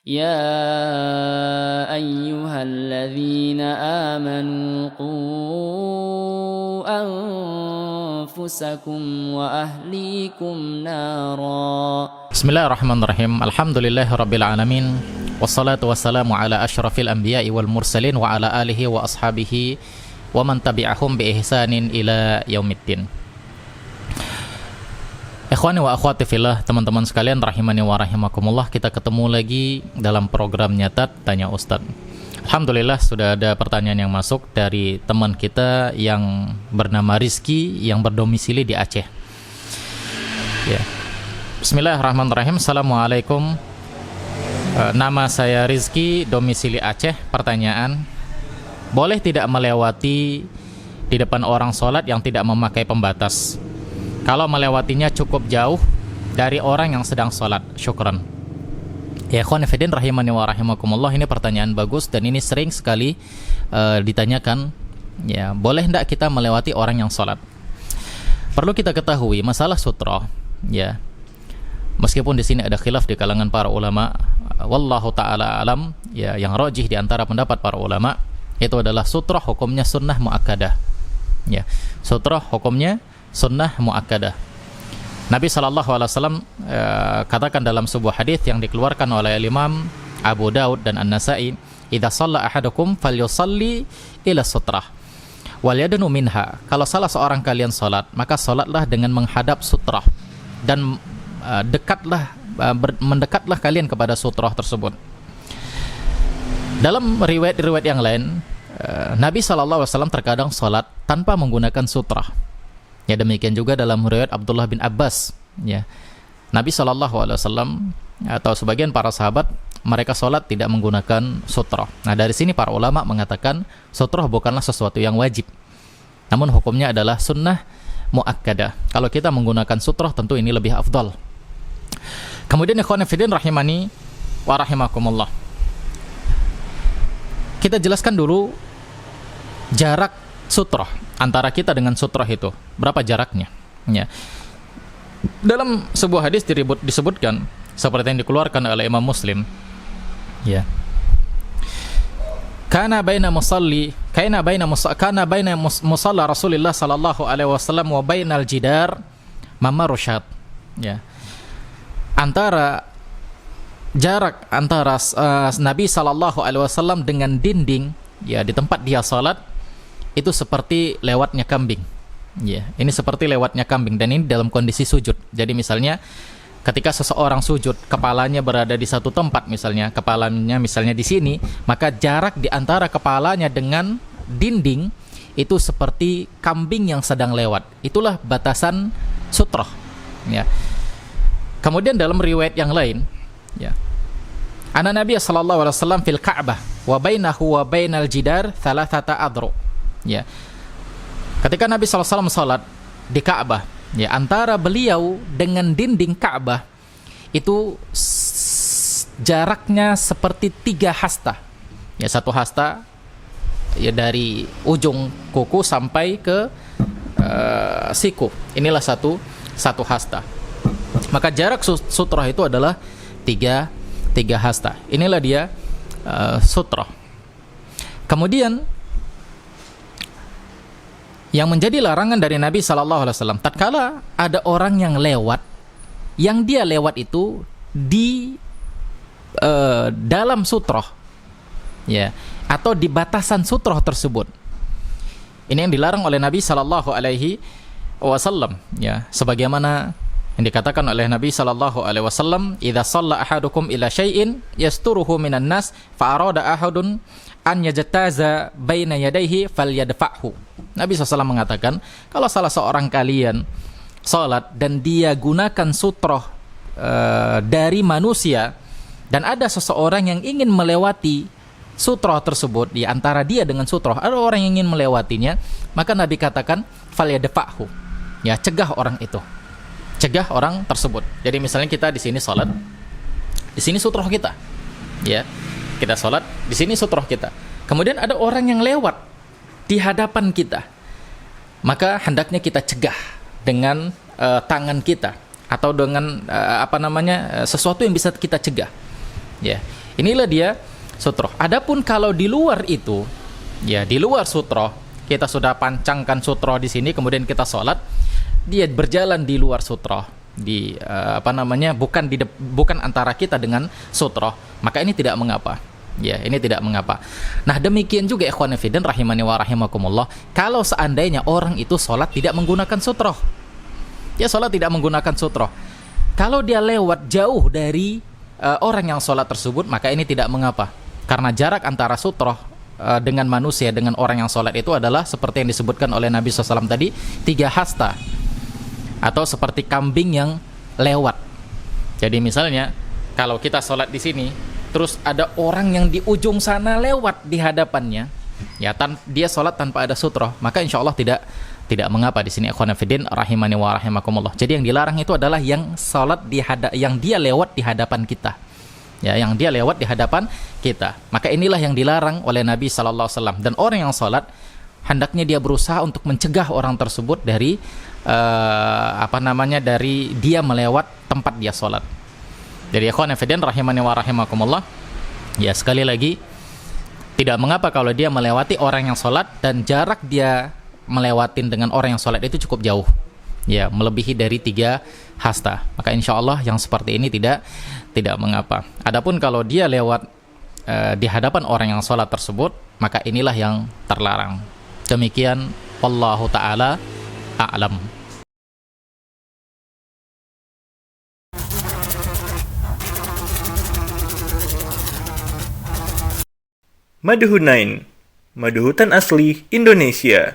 يا أيها الذين آمنوا قوا أنفسكم وأهليكم نارا. Bismillahirrahmanirrahim. Alhamdulillahirabbil alamin. Wassalatu wassalamu ala asyrafil anbiya'i wal mursalin wa ala alihi wa ashabihi wa man tabi'ahum bi ihsanin ila yaumiddin. Ikhwani wa akhwati fillah, teman-teman sekalian rahimani wa rahimakumullah, kita ketemu lagi dalam program Nyatat Tanya Ustaz. Alhamdulillah sudah ada pertanyaan yang masuk dari teman kita yang bernama Rizky yang berdomisili di Aceh. Ya. Bismillahirrahmanirrahim. Assalamualaikum. Nama saya Rizky, domisili Aceh. Pertanyaan, boleh tidak melewati di depan orang sholat yang tidak memakai pembatas kalau melewatinya cukup jauh dari orang yang sedang sholat? Syukran. Ya ikhwan fillah rahimani wa rahimakumullah, ini pertanyaan bagus dan ini sering sekali ditanyakan. Ya, boleh tidak kita melewati orang yang sholat? Perlu kita ketahui masalah sutra, ya, meskipun di sini ada khilaf di kalangan para ulama, wallahu taala alam, ya, yang rajih di antara pendapat para ulama itu adalah sutra hukumnya sunnah muakkadah. Ya, sutra hukumnya sunnah muakkadah. Nabi SAW katakan dalam sebuah hadis yang dikeluarkan oleh Imam Abu Daud dan An-Nasa'i, "Idza shalla ahadukum falyusalli ila sutrah wal yadnu minha." Kalau salah seorang kalian salat, maka salatlah dengan menghadap sutrah dan mendekatlah kalian kepada sutrah tersebut. Dalam riwayat-riwayat yang lain, Nabi SAW terkadang salat tanpa menggunakan sutrah. Ya, demikian juga dalam riwayat Abdullah bin Abbas, ya. Nabi SAW atau sebagian para sahabat, mereka sholat tidak menggunakan sutrah. Nah, dari sini para ulama mengatakan sutrah bukanlah sesuatu yang wajib, namun hukumnya adalah sunnah muakkadah. Kalau kita menggunakan sutrah, tentu ini lebih afdal. Kemudian ikhwan fillah rahimani wa rahimakumullah, kita jelaskan dulu jarak sutrah antara kita dengan sutrah itu, berapa jaraknya, ya. Dalam sebuah hadis disebutkan seperti yang dikeluarkan oleh Imam Muslim, ya, kana baina musalla Rasulullah sallallahu alaihi wasallam wa bainal jidar mamarusyat, ya, antara jarak antara Nabi sallallahu alaihi wasallam dengan dinding, ya, di tempat dia salat itu seperti lewatnya kambing. Ya, ini seperti lewatnya kambing, dan ini dalam kondisi sujud. Jadi misalnya ketika seseorang sujud, kepalanya berada di satu tempat, misalnya kepalanya misalnya di sini, maka jarak di antara kepalanya dengan dinding itu seperti kambing yang sedang lewat. Itulah batasan sutrah, ya. Kemudian dalam riwayat yang lain, ya, anna Nabi sallallahu alaihi wasallam fil Ka'bah wa bainahu wa bainal jidar thalathata adru. Ya, ketika Nabi SAW salat di Ka'bah, ya, antara beliau dengan dinding Ka'bah itu jaraknya seperti 3 hasta. Ya, 1 hasta, ya, dari ujung kuku sampai ke siku. Inilah satu hasta. Maka jarak sutrah itu adalah 3 hasta. Inilah dia sutrah. Kemudian yang menjadi larangan dari Nabi SAW, tatkala ada orang yang lewat, yang dia lewat itu di dalam sutroh, ya, atau di batasan sutroh tersebut, ini yang dilarang oleh Nabi SAW, ya, sebagaimana yang dikatakan oleh Nabi SAW, "Idza shalla ahadukum ila syai'in yasturuhu minan nas fa arada ahadun an yajtaza baina yadayhi falyadfa'hu." Nabi SAW mengatakan, kalau salah seorang kalian salat dan dia gunakan sutroh dari manusia, dan ada seseorang yang ingin melewati sutroh tersebut, di antara dia dengan sutroh ada orang yang ingin melewatinya, maka Nabi katakan falyadfa'hu, ya, cegah orang itu, cegah orang tersebut. Jadi misalnya kita di sini salat, di sini sutroh kita, ya, kita salat di sini sutroh kita, kemudian ada orang yang lewat di hadapan kita, maka hendaknya kita cegah dengan tangan kita atau dengan sesuatu yang bisa kita cegah. Ya, Inilah dia sutroh. Adapun kalau di luar itu, ya di luar sutroh, kita sudah pancangkan sutroh di sini, kemudian kita sholat, dia berjalan di luar sutroh, bukan antara kita dengan sutroh, maka ini tidak mengapa. Ya, ini tidak mengapa. Nah, demikian juga ikhwan fillah rahimani wa rahimakumullah, kalau seandainya orang itu sholat tidak menggunakan sutroh. Ya, sholat tidak menggunakan sutroh. Kalau dia lewat jauh dari orang yang sholat tersebut, maka ini tidak mengapa. Karena jarak antara sutroh dengan manusia, dengan orang yang sholat itu adalah seperti yang disebutkan oleh Nabi SAW tadi, 3 hasta. Atau seperti kambing yang lewat. Jadi misalnya, kalau kita sholat di sini, terus ada orang yang di ujung sana lewat di hadapannya, ya dia sholat tanpa ada sutroh, maka insya Allah tidak mengapa di sini ikhwan fillah rahimani wa rahimakumullah. Jadi yang dilarang itu adalah yang sholat yang dia lewat di hadapan kita, ya, yang dia lewat di hadapan kita. Maka inilah yang dilarang oleh Nabi SAW. Dan orang yang sholat hendaknya dia berusaha untuk mencegah orang tersebut dari dari dia melewat tempat dia sholat. Jadi ikhwan fillah rahimani wa rahimakumullah, ya sekali lagi tidak mengapa kalau dia melewati orang yang sholat dan jarak dia melewatin dengan orang yang sholat itu cukup jauh, ya melebihi dari 3 hasta, maka insya Allah yang seperti ini tidak mengapa. Adapun kalau dia lewat di hadapan orang yang sholat tersebut, maka inilah yang terlarang. Demikian wallahu ta'ala a'lam. Madu Hunain, madu hutan asli Indonesia.